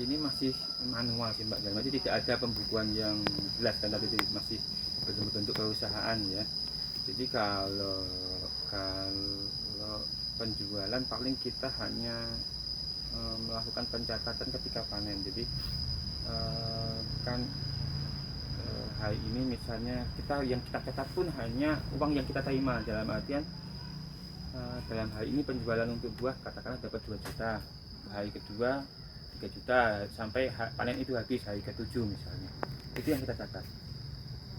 ini masih manual sih Mbak, jadi tidak ada pembukuan yang jelas kan, tadi masih bentuk perusahaan ya. Jadi kalau kalau penjualan paling kita hanya melakukan pencatatan ketika panen. Jadi kan hari ini misalnya yang kita catat pun hanya uang yang kita terima, dalam artian dalam hari ini penjualan untuk buah katakanlah dapat 2 juta, hari kedua 3 juta, sampai panen itu habis hari ke-7 misalnya. Itu yang kita catat.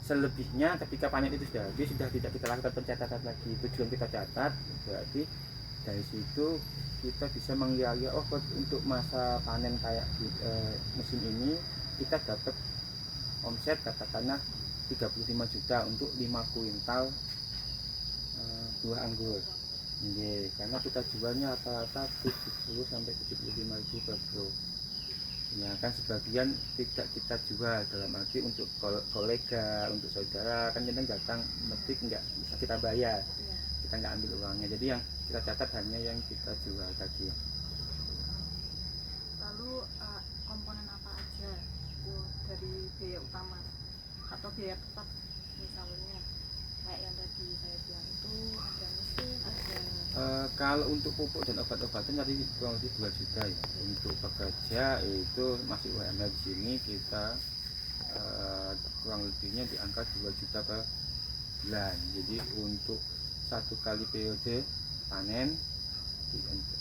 Selebihnya ketika panen itu sudah habis, sudah tidak kita lakukan pencatatan lagi. Tujuan kita catat berarti dari situ kita bisa menilai, oh untuk masa panen kayak musim ini kita dapat omset katakanlah 35 juta untuk 5 kuintal buah anggur. Ini karena kita jualnya rata-rata 70 sampai 75 ribu per kilo. Ya kan sebagian tidak kita jual, dalam arti untuk kolega, untuk saudara kan kadang datang metik nggak bisa kita bayar, kita nggak ambil uangnya. Jadi yang kita catat hanya yang kita jual tadi. Lalu komponen apa aja dari biaya utama atau biaya tetap, misalnya kayak yang tadi saya bilang itu ada mesin, ada kalau untuk pupuk dan obat-obatan tadi kurang lebih 2 juta ya. Untuk pekerja itu masih UMR di sini kita kurang lebihnya di angka 2 juta per bulan. Jadi untuk satu kali periode panen,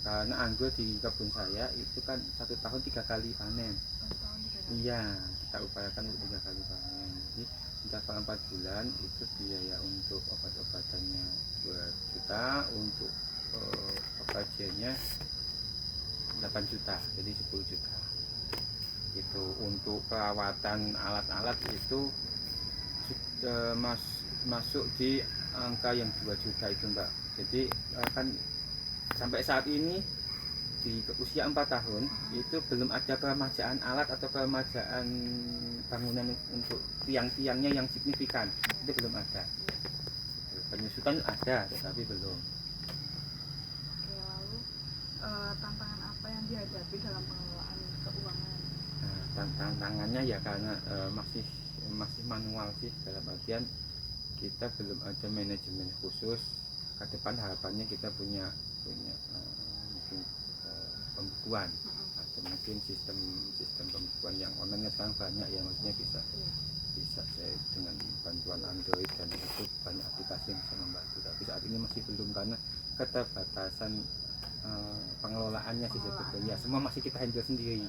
karena anggur di kebun saya itu kan 1 tahun 3 kali panen. Iya, kita upayakan untuk 3 kali panen. Jadi sekitar 4 bulan itu biaya untuk obat-obatannya 2 juta, untuk pekerjanya 8 juta, jadi 10 juta. Itu untuk perawatan alat-alat itu sudah masuk di angka yang 2 juta itu Mbak. Jadi kan sampai saat ini di usia 4 tahun itu belum ada peremajaan alat atau peremajaan bangunan untuk tiang-tiangnya yang signifikan, itu belum ada. Penyusutan ada tetapi belum. Oke, lalu tantangan apa yang dihadapi dalam pengelolaan keuangan? Tantangannya ya karena masih manual sih, dalam artian kita belum ada manajemen khusus. Ke depan harapannya kita punya mungkin pembukuan atau mungkin sistem pembukuan yang online sekarang banyak ya, maksudnya bisa saya dengan bantuan Android dan itu banyak aplikasi yang bisa membantu. Tapi saat ini masih belum karena keterbatasan pengelolaannya sih sebetulnya. Semua masih kita handle sendiri,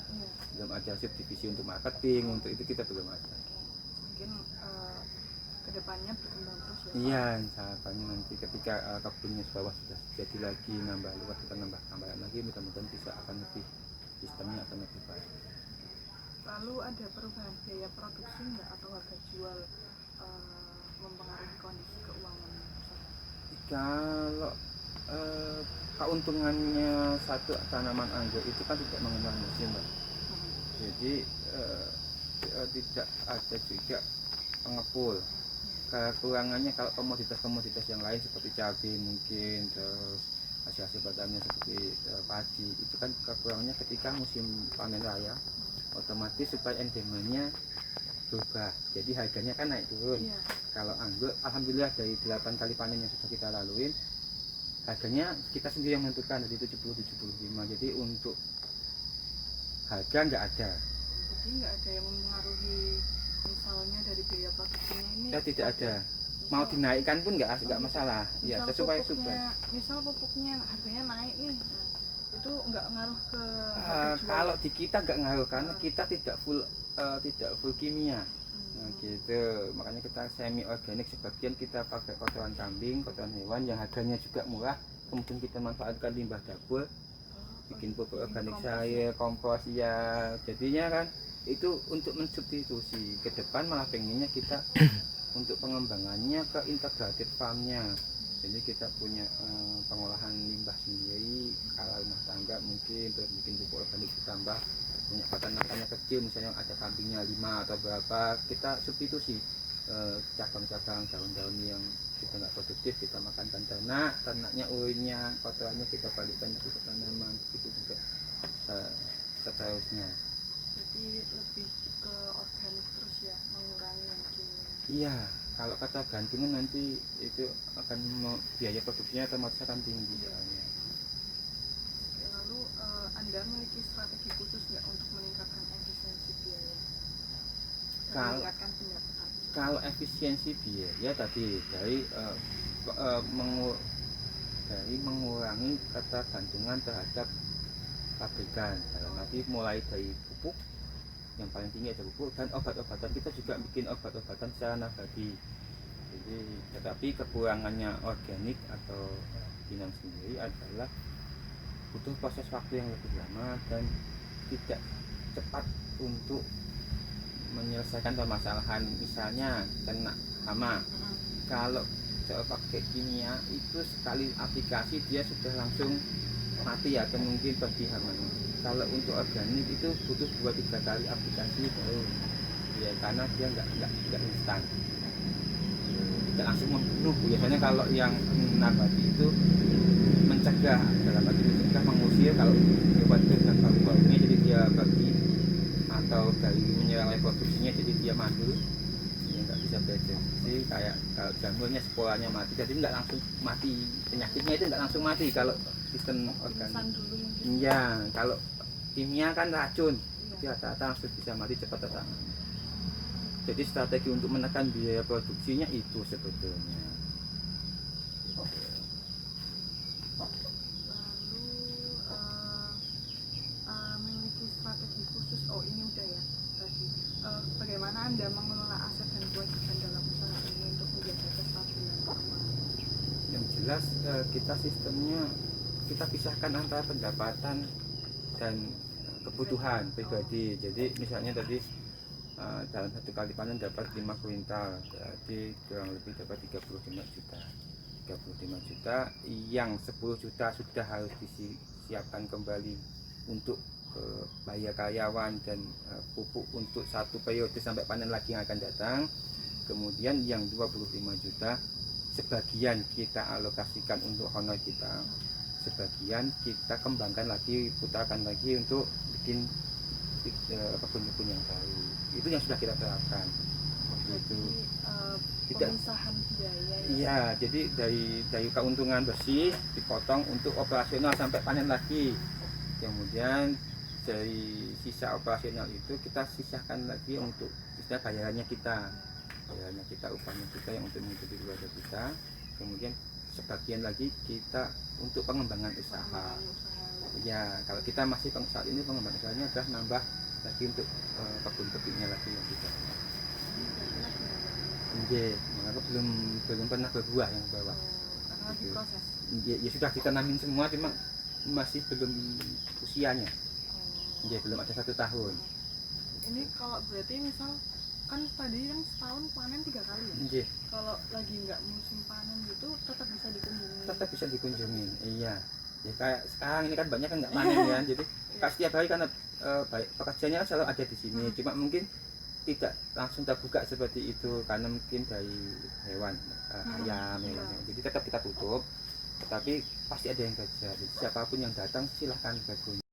belum ada subdivisi untuk marketing, untuk itu kita belum ada. Mungkin kedepannya berkembang terus ya Pak? Iya, harapannya nanti ketika kebunnya bawah sudah jadi lagi, nambah luas, kita nambah tambahan lagi, mudah-mudahan bisa akan lebih, sistemnya akan lebih baik. Lalu ada perubahan biaya produksi enggak atau harga jual mempengaruhi kondisi keuangan? Kalau keuntungannya satu tanaman anggur itu kan tidak mengenal musim Mbak. Jadi tidak ada juga pengepul. Kekurangannya kalau komoditas yang lain seperti cabai mungkin, terus hasil pertanian seperti padi, itu kan kekurangannya ketika musim panen raya, otomatis supaya endemanya berubah, jadi harganya kan naik turun. Kalau anggur alhamdulillah dari 8 kali panen yang sudah kita laluin, harganya kita sendiri yang menentukan, jadi 70-75. Jadi untuk harga nggak ada. Jadi nggak ada yang mempengaruhi, misalnya dari biaya produksinya ini? Ya tidak ada. Mau dinaikkan pun nggak masalah. Ya sesuai. Misal pupuknya harganya naik nih, itu nggak ngaruh ke harga jual? Kalau di kita nggak ngaruh karena kita tidak full kimia. Nah gitu, makanya kita semi organik, sebagian kita pakai kotoran kambing, kotoran hewan yang harganya juga murah, kemudian kita manfaatkan limbah dapur, bikin pupuk organik cair, kompos ya. Jadinya kan itu untuk mensubstitusi. Ke depan malah pengennya kita untuk pengembangannya ke integrated farmnya. Jadi kita punya pengolahan limbah sendiri, kalau rumah tangga mungkin, terus bikin pupuk organik ditambah, punya peternakannya kecil, misalnya ada kambingnya 5 atau berapa, kita substitusi cabang-cabang daun-daun yang kita nggak produktif, kita makankan ternaknya urinnya, kotorannya kita balikkan ke tanaman, itu juga seterusnya. Jadi lebih ke organik terus ya, mengurangi yang kimia. Iya, kalau kata gantungan nanti itu akan biaya produksinya otomatis akan tinggi soalnya. Oke, lalu Anda memiliki strategi khusus nggak untuk meningkatkan efisiensi biaya dan Kalau meningkatkan pendapatan? kalau efisiensi biaya tadi dari mengurangi ketergantungan terhadap pabrikan, dalam arti mulai dari pupuk yang paling tinggi ada pupuk, dan obat-obatan kita juga bikin obat-obatan secara nabati. Jadi tetapi kekurangannya organik atau binan sendiri adalah butuh proses waktu yang lebih lama dan tidak cepat untuk menyelesaikan permasalahan, misalnya kena hama. Kalau pakai kimia itu sekali aplikasi dia sudah langsung mati atau mungkin pergi hamanya. Kalau untuk organik itu butuh 2-3 kali aplikasi baru ya, karena dia nggak instan, tidak langsung membunuh. Biasanya kalau yang nabati itu mencegah, dalam arti mencegah, mengusir kalau hewan itu dengan bau-baunya jadi dia pergi, atau dari menyerang reproduksinya jadi dia mandul, ya nggak bisa bereproduksi. Kayak kalau jamurnya sporanya mati, jadi nggak langsung mati penyakitnya, itu nggak langsung mati kalau sistem organik. Pingsan dulu mungkin. Iya, kalau kimia kan racun, Iya. dia rata-rata langsung bisa mati cepat tertangani. Jadi strategi untuk menekan biaya produksinya itu sebetulnya. Lalu memiliki strategi khusus. Oh, ini udah ya tadi. Bagaimana Anda mengelola aset dan kewajiban dalam usaha ini untuk menjaga kestabilan keuangan? Yang jelas kita sistemnya kita pisahkan antara pendapatan dan kebutuhan pribadi. Jadi misalnya tadi dalam satu kali panen dapat 5 kuintal, berarti kurang lebih dapat 35 juta. 35 juta yang 10 juta sudah harus disiapkan kembali untuk bayar karyawan dan pupuk untuk satu periode sampai panen lagi yang akan datang. Kemudian yang 25 juta sebagian kita alokasikan untuk honor kita, sebagian kita kembangkan lagi, putarkan lagi untuk bikin kebun-kebun yang baru. Itu yang sudah kita terapkan. Itu tidak pemisahan biaya ya. Iya, jadi dari keuntungan bersih dipotong untuk operasional sampai panen lagi. Kemudian dari sisa operasional itu kita sisahkan lagi untuk istilah bayarannya kita, upahnya kita yang untuk menghidupi keluarga kita. Kemudian sebagian lagi kita untuk pengembangan usaha. Ya, kalau kita masih saat ini pengembangan usahanya adalah nambah lagi untuk kebun-kebunnya lagi yang kita. Maka belum pernah berbuah yang bawah. Karena lagi proses. Ya sudah ditanamin semua, cuma masih belum usianya. Belum ada 1 tahun. Ini kalau berarti misal kan tadi yang setahun panen 3 kali ya? Kalau lagi nggak musim panen gitu tetap bisa dikunjungi? Tetap bisa dikunjungi, iya. Ya kayak sekarang ini kan banyak kan nggak panen ya, jadi setiap hari kan baik pekerjaannya kan selalu ada di sini. Cuma mungkin tidak langsung terbuka seperti itu karena mungkin dari hewan ayam, jadi tetap kita tutup, tetapi pasti ada yang kerja. Jadi siapapun yang datang silahkan berkunjung.